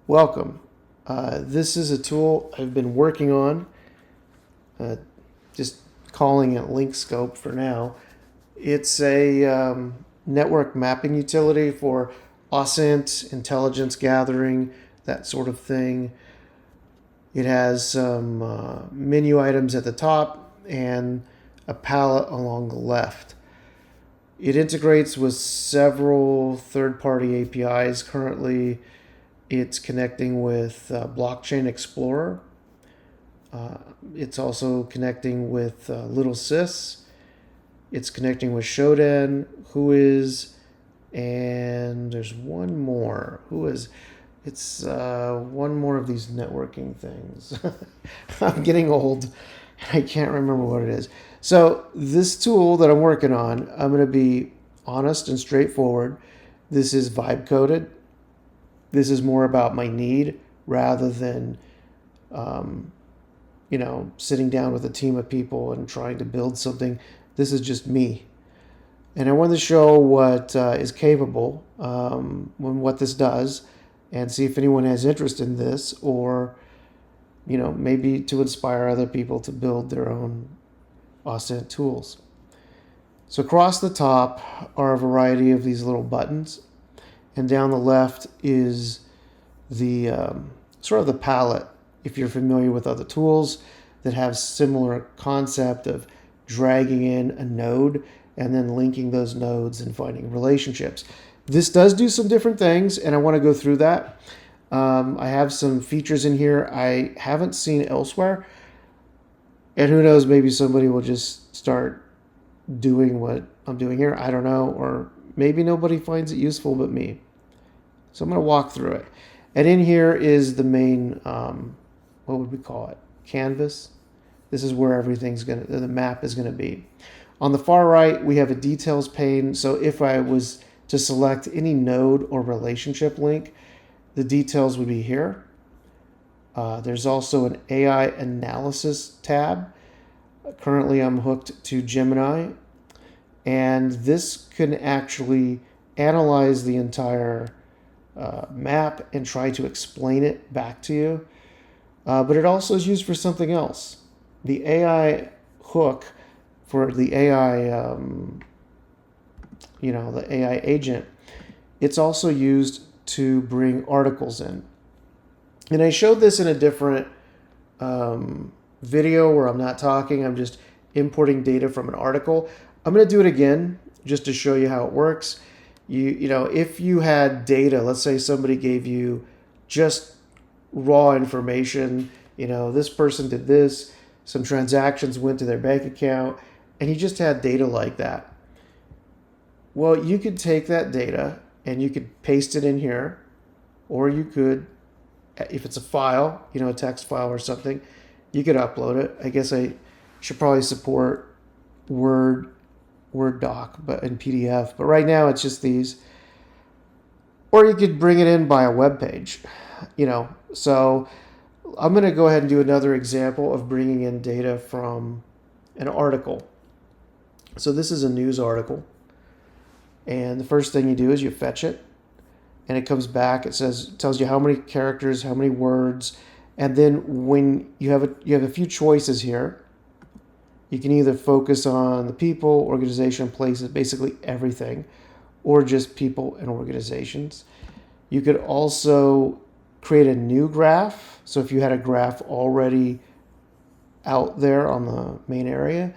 Welcome. This is a tool I've been working on, just calling it LinkScope for now. It's a network mapping utility for OSINT, intelligence gathering, that sort of thing. It has some menu items at the top and a palette along the left. It integrates with several third-party APIs. Currently, it's connecting with Blockchain Explorer. It's also connecting with LittleSis. It's connecting with Shodan, Whois, and there's one more. Whois. It's one more of these networking things. I'm getting old. I can't remember what it is. So this tool that I'm working on, I'm going to be honest and straightforward. This is vibe coded. This is more about my need rather than, sitting down with a team of people and trying to build something. This is just me. And I want to show what is capable, what this does, and see if anyone has interest in this, or maybe to inspire other people to build their own OSINT tools. So across the top are a variety of these little buttons, and down the left is the sort of the palette. If you're familiar with other tools that have similar concept of dragging in a node and then linking those nodes and finding relationships. This does do some different things, and I want to go through that. I have some features in here I haven't seen elsewhere. And who knows, maybe somebody will just start doing what I'm doing here. I don't know. Or maybe nobody finds it useful but me. So I'm going to walk through it. And in here is the main, what would we call it? Canvas. This is where the map is going to be. On the far right, we have a details pane. So if I was to select any node or relationship link, the details would be here. There's also an AI analysis tab. Currently, I'm hooked to Gemini, and this can actually analyze the entire map and try to explain it back to you. But it also is used for something else. The AI hook for the AI, the AI agent, it's also used to bring articles in. And I showed this in a different video where I'm not talking, I'm just importing data from an article. I'm going to do it again just to show you how it works. If you had data, let's say somebody gave you just raw information, this person did this, some transactions went to their bank account, and you just had data like that. Well, you could take that data and you could paste it in here, or you could, if it's a file, a text file or something, you could upload it. I guess I should probably support Word doc, but in PDF. But right now it's just these. Or you could bring it in by a web page, So I'm going to go ahead and do another example of bringing in data from an article. So this is a news article. And the first thing you do is you fetch it. And it comes back. It tells you how many characters, how many words, and then when you have a few choices here. You can either focus on the people, organization, places, basically everything, or just people and organizations. You could also create a new graph. So if you had a graph already out there on the main area,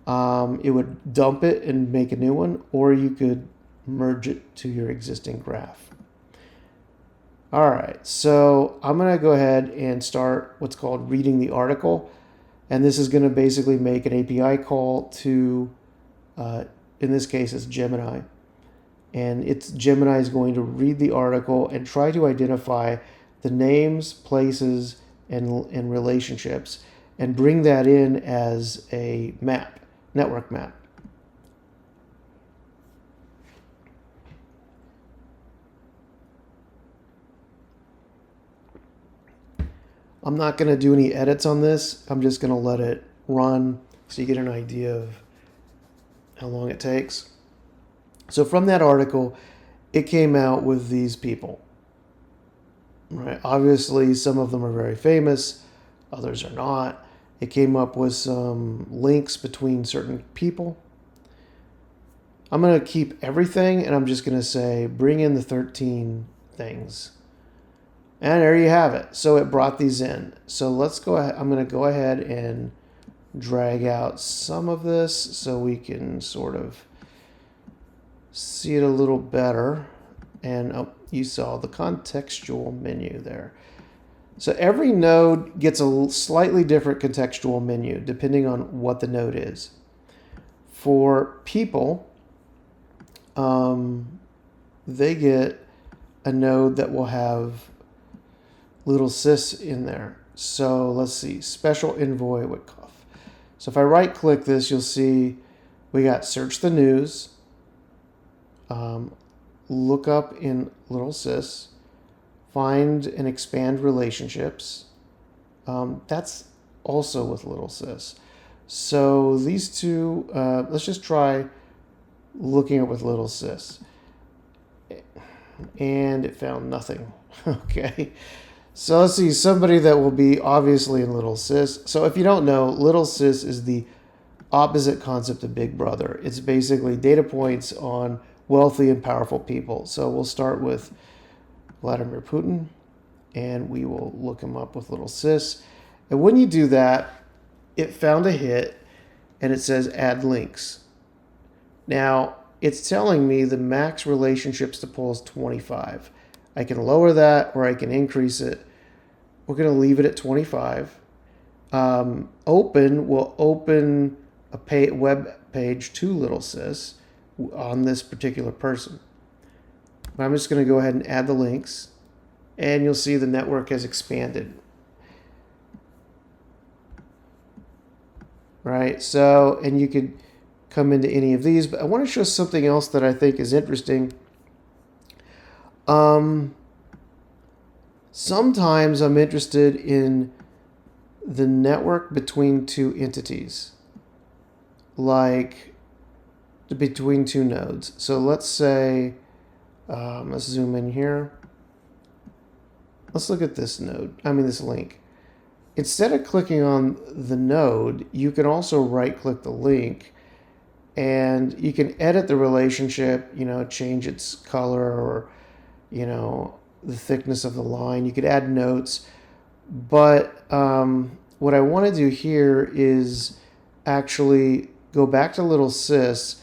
it would dump it and make a new one, or you could merge it to your existing graph. All right, so I'm going to go ahead and start what's called reading the article. And this is going to basically make an API call to, in this case, it's Gemini. And Gemini is going to read the article and try to identify the names, places, and relationships, and bring that in as a map, network map. I'm not going to do any edits on this. I'm just going to let it run so you get an idea of how long it takes. So from that article, it came out with these people. right? Obviously, some of them are very famous, others are not. It came up with some links between certain people. I'm going to keep everything, and I'm just going to say, bring in the 13 things. And there you have it. So it brought these in. So let's go ahead. I'm going to go ahead and drag out some of this so we can sort of see it a little better. And oh, you saw the contextual menu there. So every node gets a slightly different contextual menu depending on what the node is. For people, they get a node that will have LittleSis in there. So let's see, special envoy Witkoff. So if I right click this, you'll see we got search the news, look up in LittleSis, find and expand relationships. That's also with LittleSis. So these two, let's just try looking up with LittleSis. And it found nothing. Okay. So let's see, somebody that will be obviously in LittleSis. So if you don't know, LittleSis is the opposite concept of Big Brother. It's basically data points on wealthy and powerful people. So we'll start with Vladimir Putin, and we will look him up with LittleSis. And when you do that, it found a hit, and it says add links. Now, it's telling me the max relationships to pull is 25. I can lower that or I can increase it. We're going to leave it at 25. Open will open a web page to LittleSis on this particular person. I'm just going to go ahead and add the links, and you'll see the network has expanded. Right, so, and you could come into any of these, but I want to show something else that I think is interesting. Sometimes I'm interested in the network between two entities, like between two nodes. So let's say, let's zoom in here. Let's look at this node, this link. Instead of clicking on the node, you can also right-click the link, and you can edit the relationship, change its color or, the thickness of the line. You could add notes. But what I want to do here is actually go back to LittleSis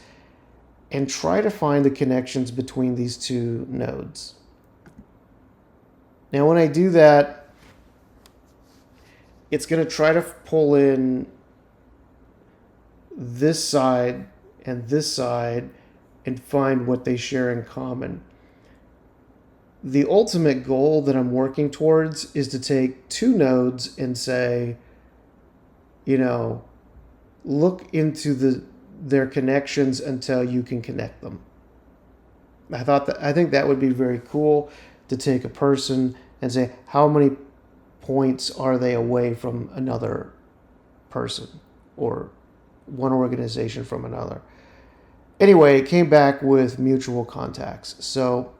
and try to find the connections between these two nodes. Now, when I do that, it's going to try to pull in this side and find what they share in common. The ultimate goal that I'm working towards is to take two nodes and say, look into their connections until you can connect them. I think that would be very cool to take a person and say, how many points are they away from another person or one organization from another? Anyway, it came back with mutual contacts. So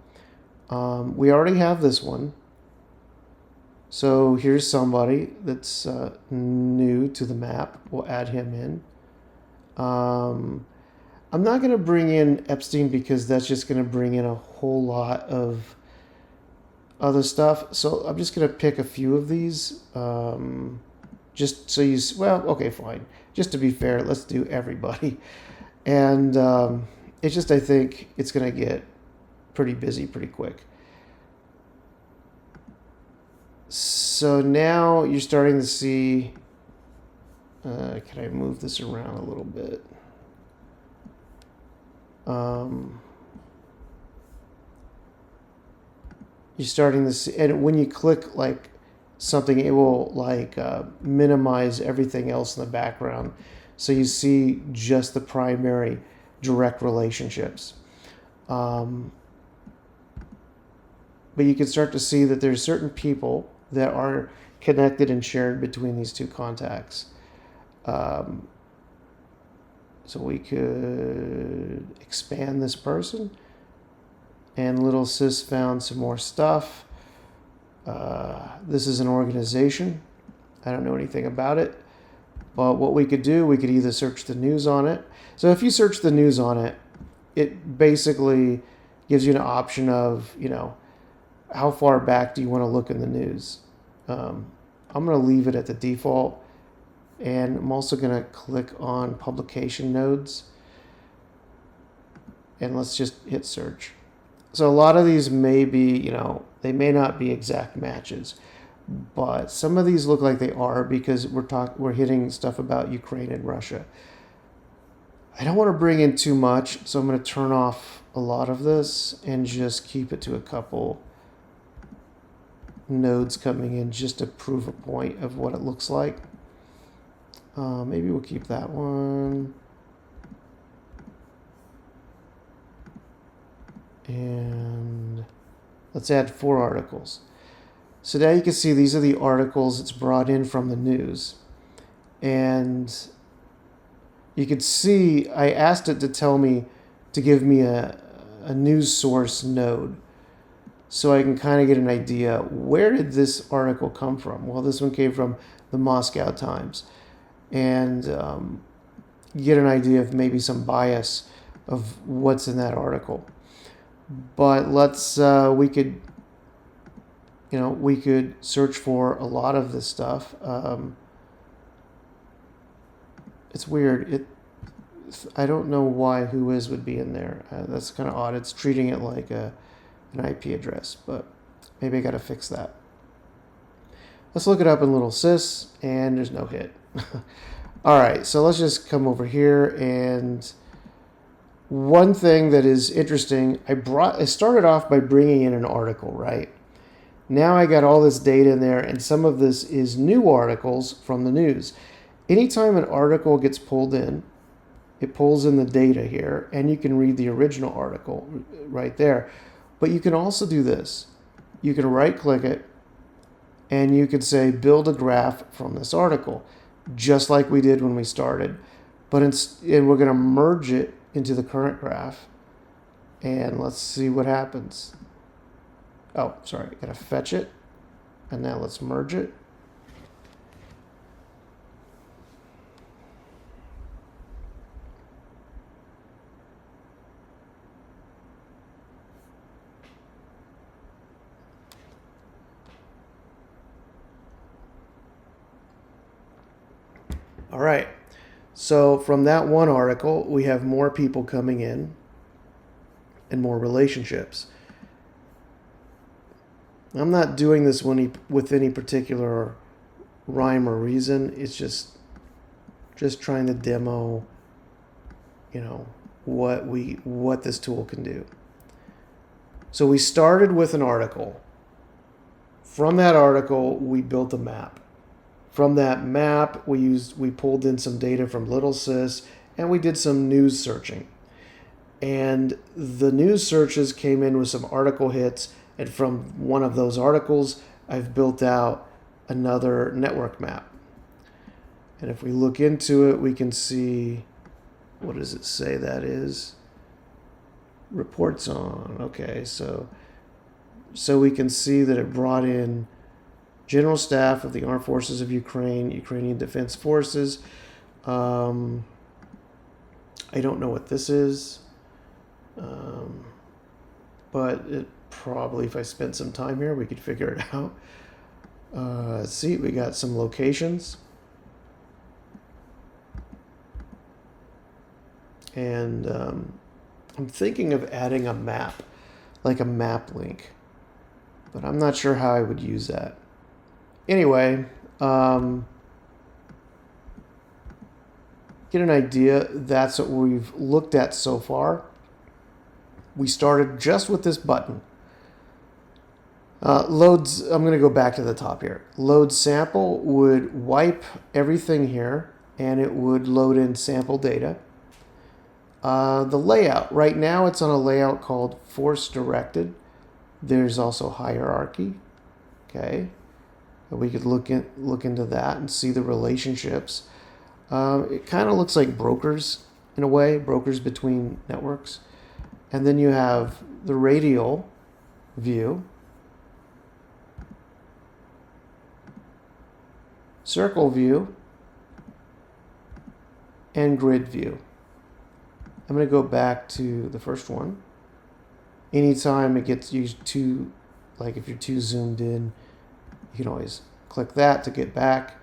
we already have this one. So here's somebody that's new to the map. We'll add him in. I'm not going to bring in Epstein because that's just going to bring in a whole lot of other stuff. So I'm just going to pick a few of these. Just so okay, fine. Just to be fair, let's do everybody. And it's just, I think it's going to get pretty busy pretty quick. So now you're starting to see, can I move this around a little bit? You're starting to see, and when you click like something, it will minimize everything else in the background. So you see just the primary direct relationships. But you can start to see that there's certain people that are connected and shared between these two contacts. So we could expand this person, and LittleSis found some more stuff. This is an organization. I don't know anything about it. But what we could do, we could either search the news on it. So if you search the news on it, it basically gives you an option of, you know, how far back do you want to look in the news? I'm going to leave it at the default. And I'm also going to click on publication nodes. And let's just hit search. So a lot of these may be, you know, they may not be exact matches. But some of these look like they are because we're hitting stuff about Ukraine and Russia. I don't want to bring in too much, so I'm going to turn off a lot of this and just keep it to a couple nodes coming in just to prove a point of what it looks like. Maybe we'll keep that one. And let's add 4 articles. So now you can see these are the articles it's brought in from the news. And you can see I asked it to tell me to give me a news source node so I can kind of get an idea, where did this article come from? Well, this one came from the Moscow Times. And you get an idea of maybe some bias of what's in that article. But let's, we could search for a lot of this stuff. It's weird. I don't know why Whois would be in there. That's kind of odd. It's treating it like an IP address, but maybe I got to fix that. Let's look it up in LittleSis, and there's no hit. All right, so let's just come over here. And one thing that is interesting, I started off by bringing in an article, right? Now I got all this data in there, and some of this is new articles from the news. Anytime an article gets pulled in, it pulls in the data here, and you can read the original article right there. But you can also do this. You can right-click it, and you could say, build a graph from this article, just like we did when we started. But and we're going to merge it into the current graph, and let's see what happens. Oh, sorry, got to fetch it, and now let's merge it. All right, so from that one article, we have more people coming in and more relationships. I'm not doing this with any particular rhyme or reason. It's just trying to demo, you know, what this tool can do. So we started with an article. From that article, we built a map. From that map, we pulled in some data from LittleSis, and we did some news searching. And the news searches came in with some article hits, and from one of those articles, I've built out another network map. And if we look into it, we can see, what does it say that is? Reports on. Okay, so we can see that it brought in General Staff of the Armed Forces of Ukraine, Ukrainian Defense Forces. I don't know what this is, but it probably, if I spent some time here, we could figure it out. Let's see, we got some locations. And I'm thinking of adding a map, like a map link, but I'm not sure how I would use that. Anyway, get an idea. That's what we've looked at so far. We started just with this button. Loads, I'm going to go back to the top here. Load sample would wipe everything here, and it would load in sample data. The layout, right now it's on a layout called force directed. There's also hierarchy. Okay. We could look into that and see the relationships. It kind of looks like brokers in a way, brokers between networks. And then you have the radial view. circle view, and grid view. I'm going to go back to the first one. Anytime it gets used too, like if you're too zoomed in, you can always click that to get back.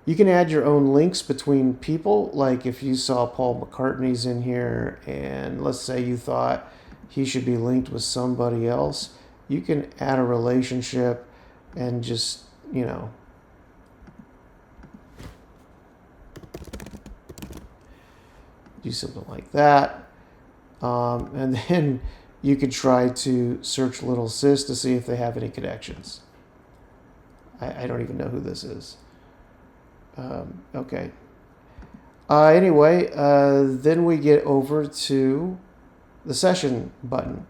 You can add your own links between people. Like if you saw Paul McCartney's in here and let's say you thought he should be linked with somebody else, you can add a relationship and just, you know, do something like that. And then you could try to search LittleSis to see if they have any connections. I don't even know who this is. Okay. Anyway, then we get over to the session button.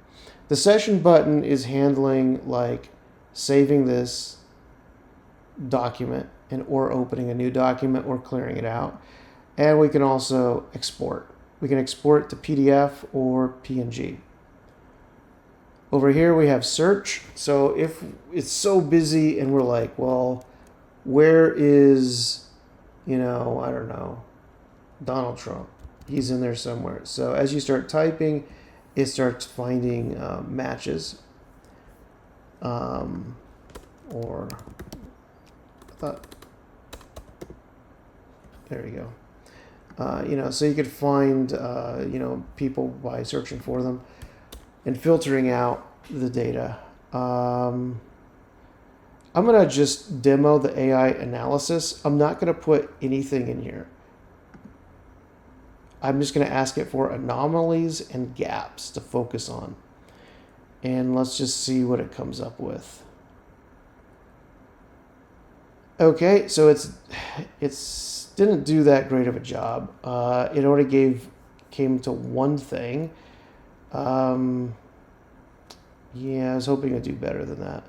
The session button is handling like saving this document and or opening a new document or clearing it out. And we can also export. We can export to PDF or PNG. Over here we have search. So if it's so busy and we're like, well, where is, you know, I don't know, Donald Trump? He's in there somewhere. So as you start typing, it starts finding matches. Or I thought, there you go. You know, so you could find, you know, people by searching for them and filtering out the data. I'm going to just demo the AI analysis. I'm not going to put anything in here. I'm just going to ask it for anomalies and gaps to focus on. And let's just see what it comes up with. Okay, so it's didn't do that great of a job. It already came to one thing. Yeah, I was hoping to do better than that.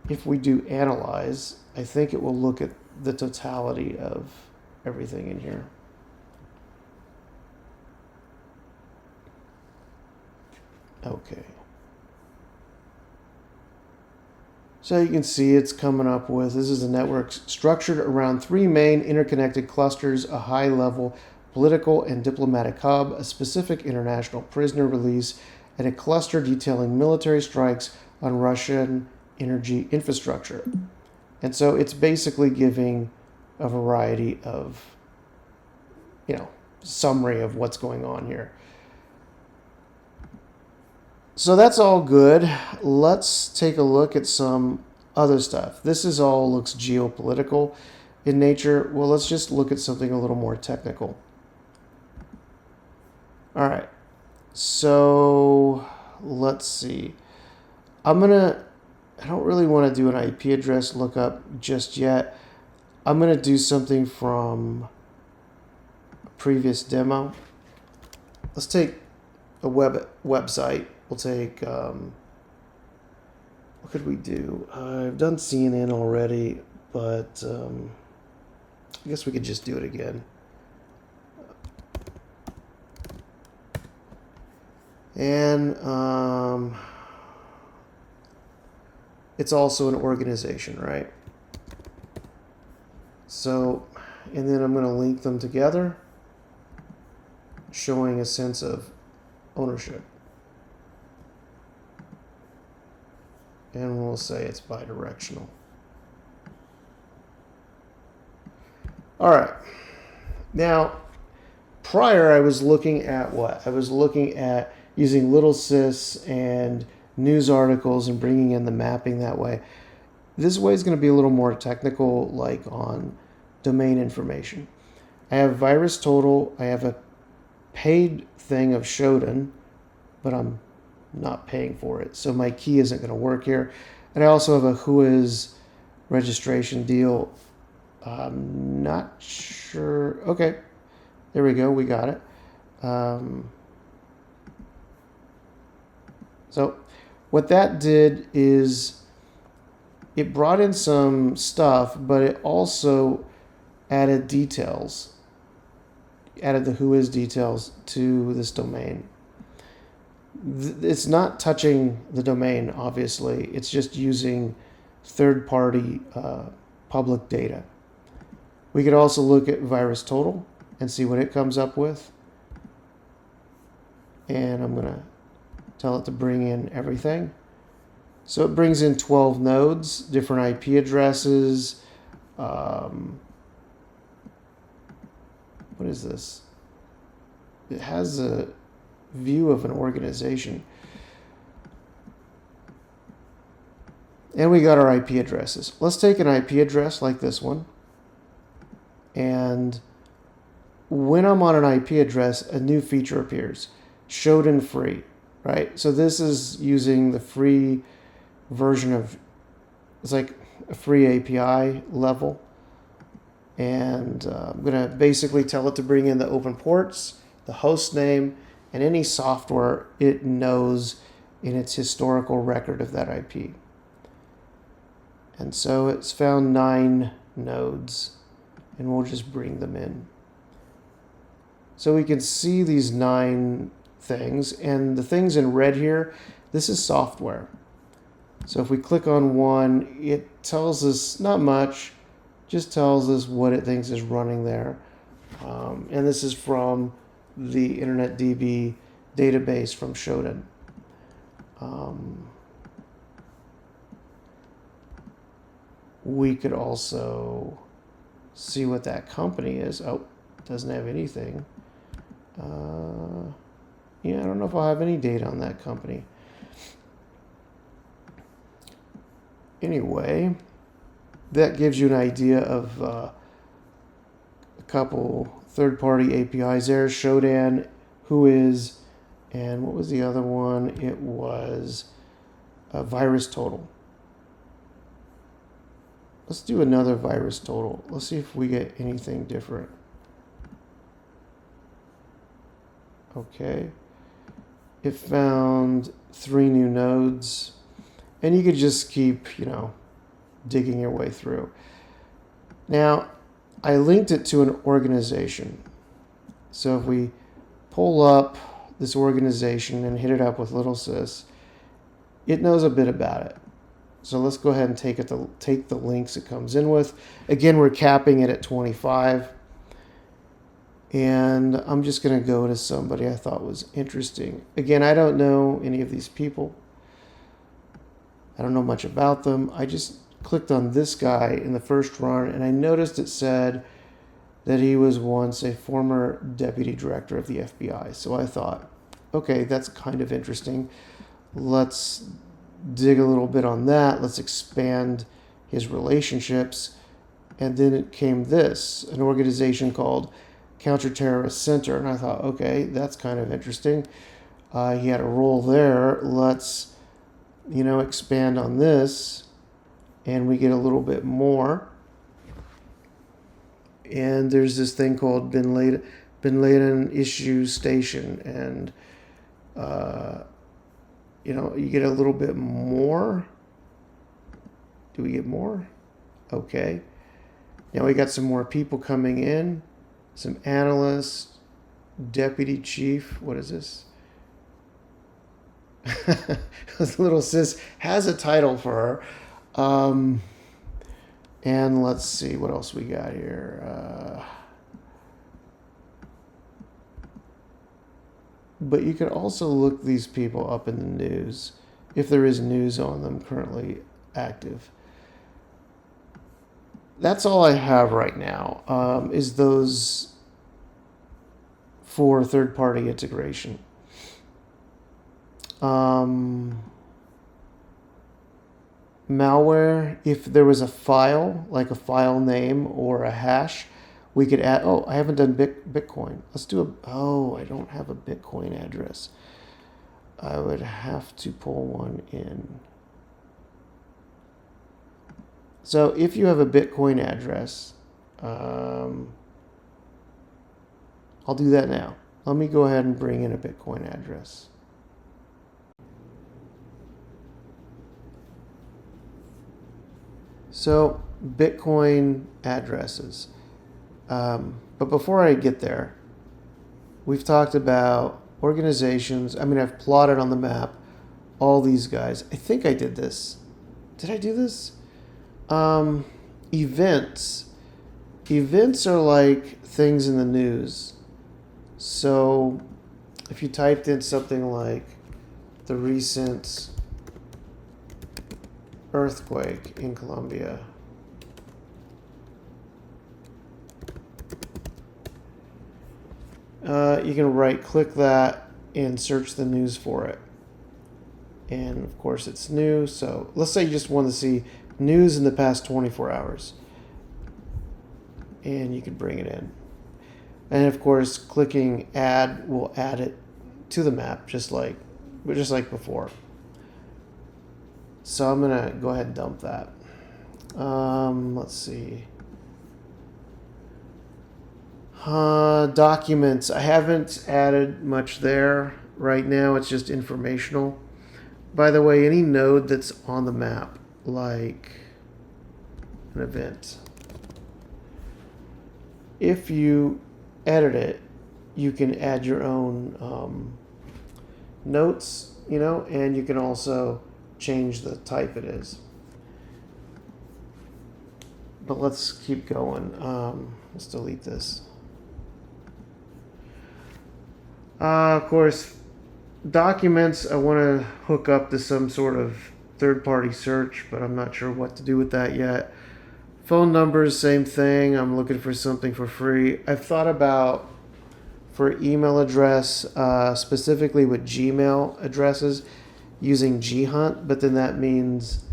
If we do analyze, I think it will look at the totality of everything in here. Okay. So you can see it's coming up with, this is a network structured around 3 main interconnected clusters, a high-level political and diplomatic hub, a specific international prisoner release, and a cluster detailing military strikes on Russian energy infrastructure. And so it's basically giving a variety of, you know, summary of what's going on here. So that's all good. Let's take a look at some other stuff. This is all looks geopolitical in nature. Well, let's just look at something a little more technical. All right. So let's see. I don't really want to do an IP address lookup just yet. I'm going to do something from a previous demo. Let's take a website. We'll take, what could we do? I've done CNN already, but I guess we could just do it again. And it's also an organization, right? So, and then I'm going to link them together, showing a sense of ownership. And we'll say it's bidirectional. All right. Now, prior I was looking at what? I was looking at using LittleSis and news articles and bringing in the mapping that way. This way is going to be a little more technical, like on domain information. I have VirusTotal. I have a paid thing of Shodan, but I'm not paying for it, so my key isn't going to work here. And I also have a Whois registration deal. I'm not sure. Okay, there we go. We got it. So what that did is it brought in some stuff, but it also added details, added the Whois details to this domain. It's not touching the domain, obviously. It's just using third-party public data. We could also look at VirusTotal and see what it comes up with. And I'm going to tell it to bring in everything. So it brings in 12 nodes, different IP addresses. What is this? It has a view of an organization. And we got our IP addresses. Let's take an IP address like this one. And when I'm on an IP address, a new feature appears. Shodan free, right? So this is using the free version of, it's like a free API level. And I'm going to basically tell it to bring in the open ports, the host name, and any software it knows in its historical record of that IP. And so it's found 9 nodes, and we'll just bring them in. So we can see these 9 things, and the things in red here, this is software. So if we click on one, it tells us not much, just tells us what it thinks is running there. And this is from the InternetDB database from Shodan. We could also see what that company is. Oh, doesn't have anything. Yeah, I don't know if I'll have any data on that company. Anyway, that gives you an idea of a couple third-party APIs there. Shodan, Whois, and what was the other one? It was VirusTotal. Let's do another VirusTotal. Let's see if we get anything different. Okay. It found 3 new nodes. And you could just keep, digging your way through. Now, I linked it to an organization. So if we pull up this organization and hit it up with LittleSis, it knows a bit about it. So let's go ahead and take the links it comes in with. Again, we're capping it at 25. And I'm just going to go to somebody I thought was interesting. Again, I don't know any of these people. I don't know much about them. I just clicked on this guy in the first run, and I noticed it said that he was once a former deputy director of the FBI. So I thought, okay, that's kind of interesting. Let's dig a little bit on that. Let's expand his relationships. And then it came this, an organization called Counterterrorist Center. And I thought, okay, that's kind of interesting. He had a role there. Let's, expand on this. And we get a little bit more. And there's this thing called Bin Laden Issue Station. And, you get a little bit more. Do we get more? Okay. Now we got some more people coming in. Some analysts. Deputy chief. What is this? This LittleSis has a title for her. And let's see what else we got here. But you could also look these people up in the news if there is news on them currently active. That's all I have right now, is those for third-party integration. Malware, if there was a file, like a file name or a hash, we could add, I haven't done Bitcoin. Let's do I don't have a Bitcoin address. I would have to pull one in. So if you have a Bitcoin address, I'll do that now. Let me go ahead and bring in a Bitcoin address. So Bitcoin addresses. But before I get there, we've talked about organizations. I've plotted on the map all these guys. I think I did this. Did I do this? events. Events are like things in the news. So if you typed in something like the recent earthquake in Colombia, you can right click that and search the news for it. And of course it's new. So let's say you just want to see news in the past 24 hours. And you can bring it in. And of course clicking add will add it to the map just like before. So I'm gonna go ahead and dump that. Let's see. Documents. I haven't added much there right now. It's just informational. By the way, any node that's on the map, like an event, if you edit it, you can add your own notes, and you can also change the type it is. But let's keep going. Let's delete this. Of course, documents, I want to hook up to some sort of third-party search, but I'm not sure what to do with that yet. Phone numbers, same thing. I'm looking for something for free. I've thought about for email address, specifically with Gmail addresses, using ghunt, but then that means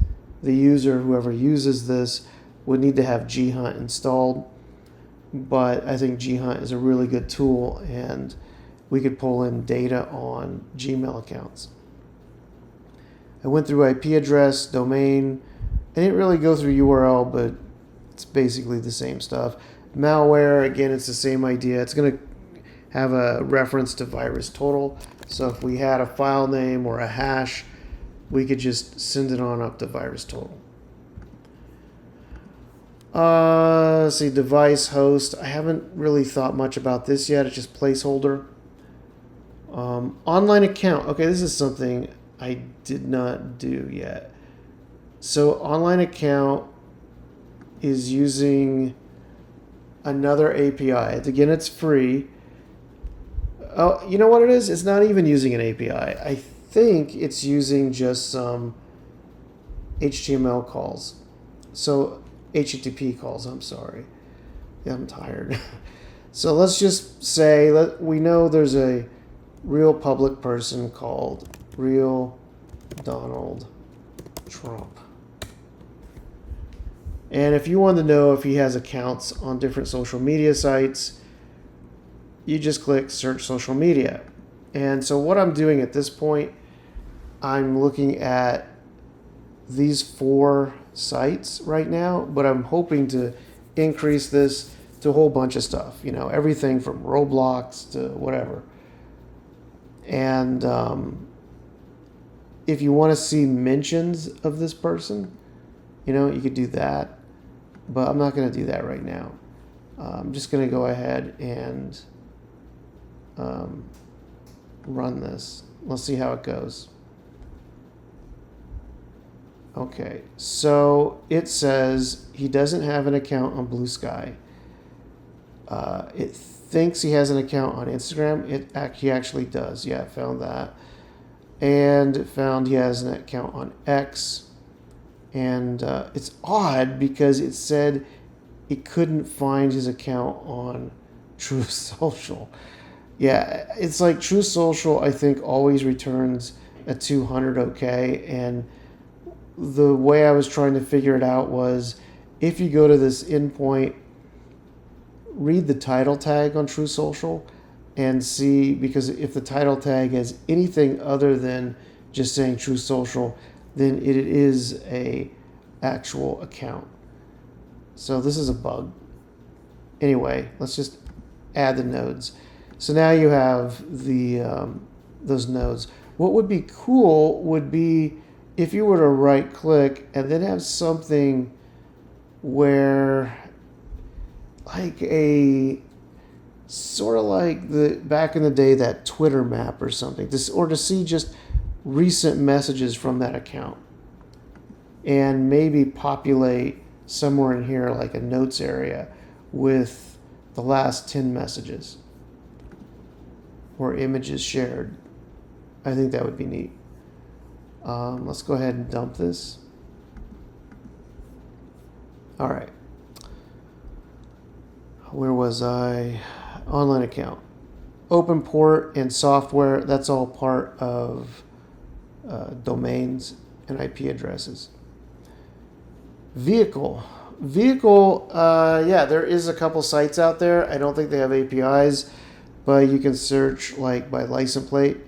the user, whoever uses this, would need to have ghunt installed. But I think ghunt is a really good tool, and we could pull in data on Gmail accounts. I went through IP address, domain. I didn't really go through URL, but it's basically the same stuff. Malware, again, it's the same idea. It's going to have a reference to VirusTotal. So if we had a file name or a hash, we could just send it on up to VirusTotal. Let's see, device host. I haven't really thought much about this yet. It's just placeholder. Online account. Okay, this is something I did not do yet. So online account is using another API. Again, it's free. Oh, you know what it is? It's not even using an API. I think it's using just some HTML calls. So HTTP calls, I'm sorry. Yeah, I'm tired. So let's just say, we know there's a real public person called Real Donald Trump. And if you want to know if he has accounts on different social media sites, you just click search social media. And so what I'm doing at this point, I'm looking at these 4 sites right now, but I'm hoping to increase this to a whole bunch of stuff, everything from Roblox to whatever. And if you want to see mentions of this person, you could do that, but I'm not going to do that right now. I'm just going to go ahead and run this. Let's see how it goes. Okay, so it says he doesn't have an account on Blue Sky. It thinks he has an account on Instagram. He actually does. Yeah, I found that. And it found he has an account on X. And it's odd because it said it couldn't find his account on Truth Social. Yeah, it's like Truth Social, I think, always returns a 200 OK. And the way I was trying to figure it out was if you go to this endpoint, read the title tag on Truth Social and see, because if the title tag has anything other than just saying Truth Social, then it is a actual account. So this is a bug. Anyway, let's just add the nodes. So now you have the those nodes. What would be cool would be if you were to right click and then have something where like a sort of like the back in the day, that Twitter map or something, or to see just recent messages from that account and maybe populate somewhere in here, like a notes area with the last 10 messages or images shared. I think that would be neat. Let's go ahead and dump this. All right. Where was I? Online account. Open port and software, that's all part of domains and IP addresses. Vehicle. Yeah, there is a couple sites out there. I don't think they have APIs, but you can search like by license plate,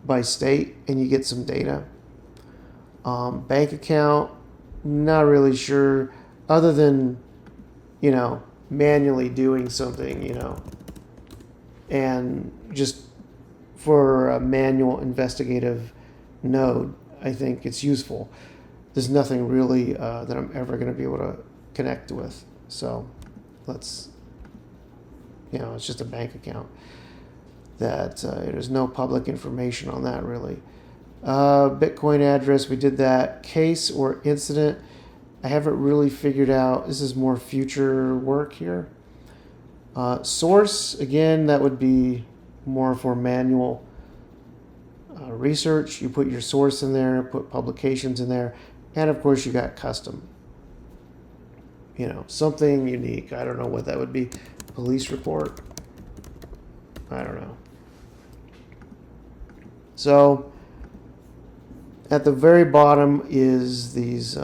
by state, and you get some data. Bank account, not really sure, other than, manually doing something, and just for a manual investigative node, I think it's useful. There's nothing really that I'm ever going to be able to connect with. So let's, it's just a bank account that there's no public information on that really. Bitcoin address, we did that. Case or incident, I haven't really figured out. This is more future work here. Source, again, that would be more for manual research. You put your source in there, put publications in there, and of course you got custom. Something unique. I don't know what that would be. Police report. I don't know. So at the very bottom is these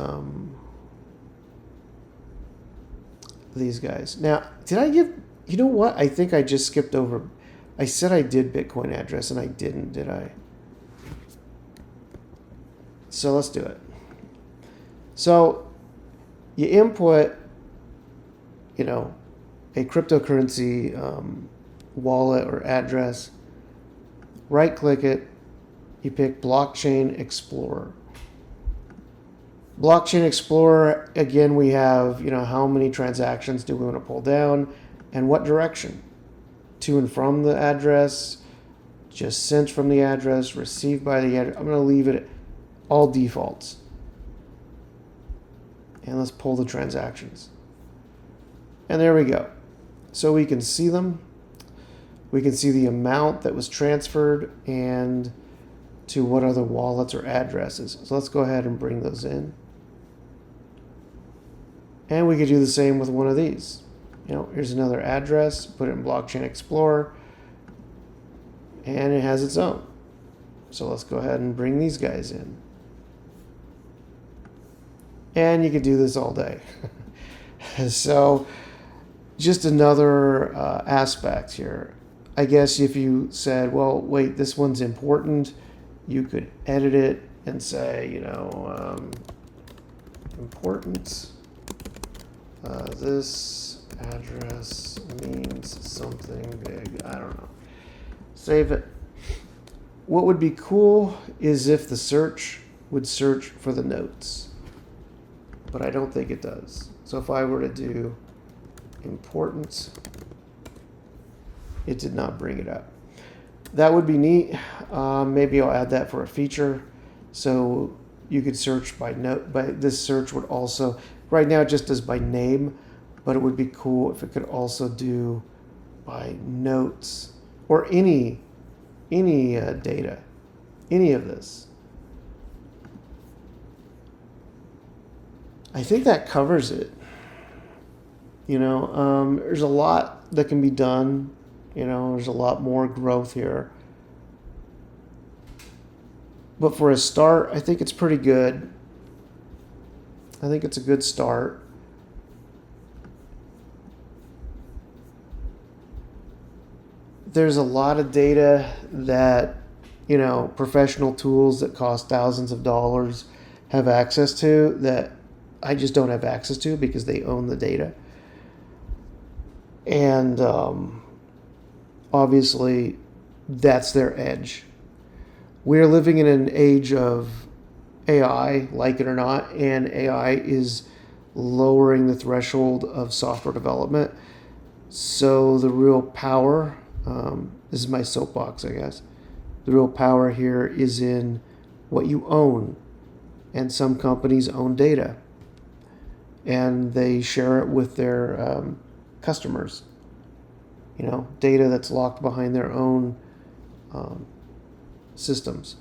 guys. Now, did I give, you know what? I think I just skipped over. I said I did Bitcoin address and I didn't, did I? So let's do it. So you input, a cryptocurrency wallet or address, right click it, you pick Blockchain Explorer. Blockchain Explorer, again, we have, how many transactions do we want to pull down and what direction? To and from the address, just sent from the address, received by the address. I'm going to leave it all defaults. And let's pull the transactions. And there we go. So we can see them. We can see the amount that was transferred and to what other wallets or addresses. So let's go ahead and bring those in. And we could do the same with one of these. Here's another address, put it in Blockchain Explorer, and it has its own. So let's go ahead and bring these guys in. And you could do this all day. So just another aspect here. I guess if you said, well, wait, this one's important, you could edit it and say, important. This address means something big. I don't know. Save it. What would be cool is if the search would search for the notes. But I don't think it does. So if I were to do important, it did not bring it up. That would be neat. Maybe I'll add that for a feature. So you could search by note, but this search would also, right now it just does by name, but it would be cool if it could also do by notes or any data, any of this. I think that covers it. There's a lot that can be done. There's a lot more growth here. But for a start, I think it's pretty good. I think it's a good start. There's a lot of data that, professional tools that cost thousands of dollars have access to that I just don't have access to because they own the data. And obviously, that's their edge. We're living in an age of AI, like it or not, and AI is lowering the threshold of software development. So the real power, this is my soapbox, I guess. The real power here is in what you own. And some companies own data. and they share it with their customers. You know, data that's locked behind their own systems.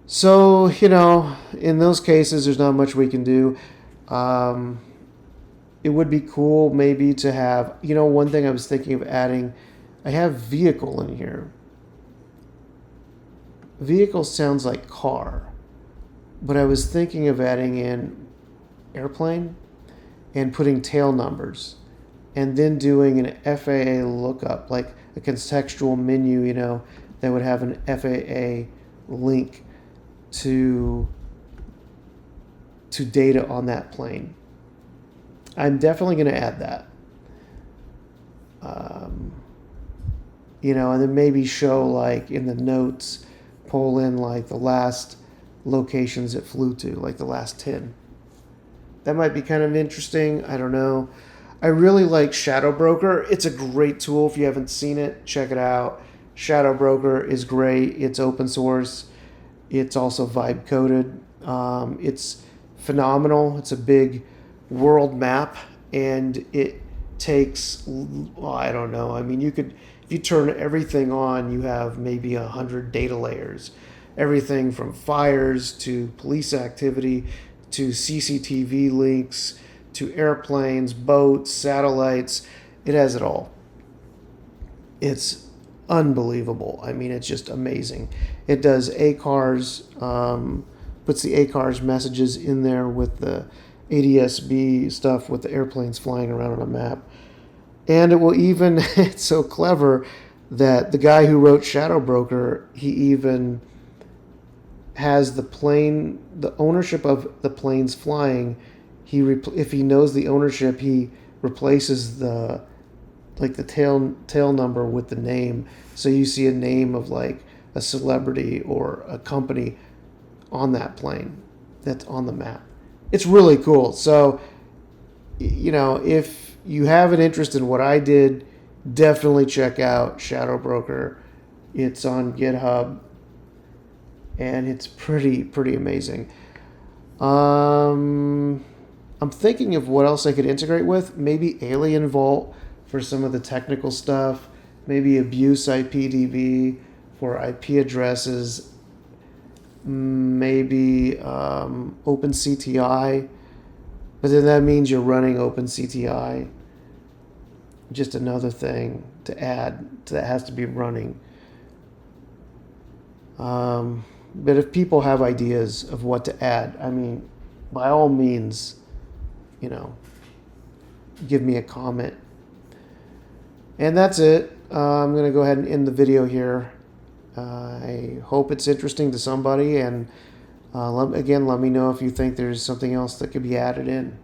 So, you know, in those cases, there's not much we can do. It would be cool maybe to have, you know, one thing I was thinking of adding, I have vehicle in here. Vehicle sounds like car, but I was thinking of adding in airplane and putting tail numbers and then doing an FAA lookup, like a contextual menu, you know, that would have an FAA link to data on that plane. I'm definitely going to add that. You know, and then maybe show, like, in the notes, pull in, like, the last locations it flew to, like the last 10. That might be kind of interesting. I don't know. I really like Shadow Broker. It's a great tool. If you haven't seen it, check it out. Shadow Broker is great. It's open source. It's also vibe coded. It's phenomenal. It's a big world map, and it takes, well, I don't know. I mean, you could, if you turn everything on, you have maybe 100 data layers. Everything from fires to police activity to CCTV links to airplanes, boats, satellites. It has it all. It's unbelievable. I mean, it's just amazing. It does ACARS, puts the ACARS messages in there with the ADS-B stuff with the airplanes flying around on a map. And it will even, it's so clever that the guy who wrote Shadow Broker, he even has the plane, the ownership of the planes flying. If he knows the ownership, he replaces the tail number with the name. So you see a name of like a celebrity or a company on that plane that's on the map. It's really cool. So, you know, if you have an interest in what I did, definitely check out Shadow Broker. It's on GitHub, and it's pretty amazing. I'm thinking of what else I could integrate with. Maybe Alien Vault for some of the technical stuff. Maybe Abuse IPDB for IP addresses. Maybe OpenCTI. But then that means you're running OpenCTI. Just another thing to add that has to be running. But if people have ideas of what to add, I mean, by all means, you know, give me a comment. And that's it. I'm going to go ahead and end the video here. I hope it's interesting to somebody. And again, let me know if you think there's something else that could be added in.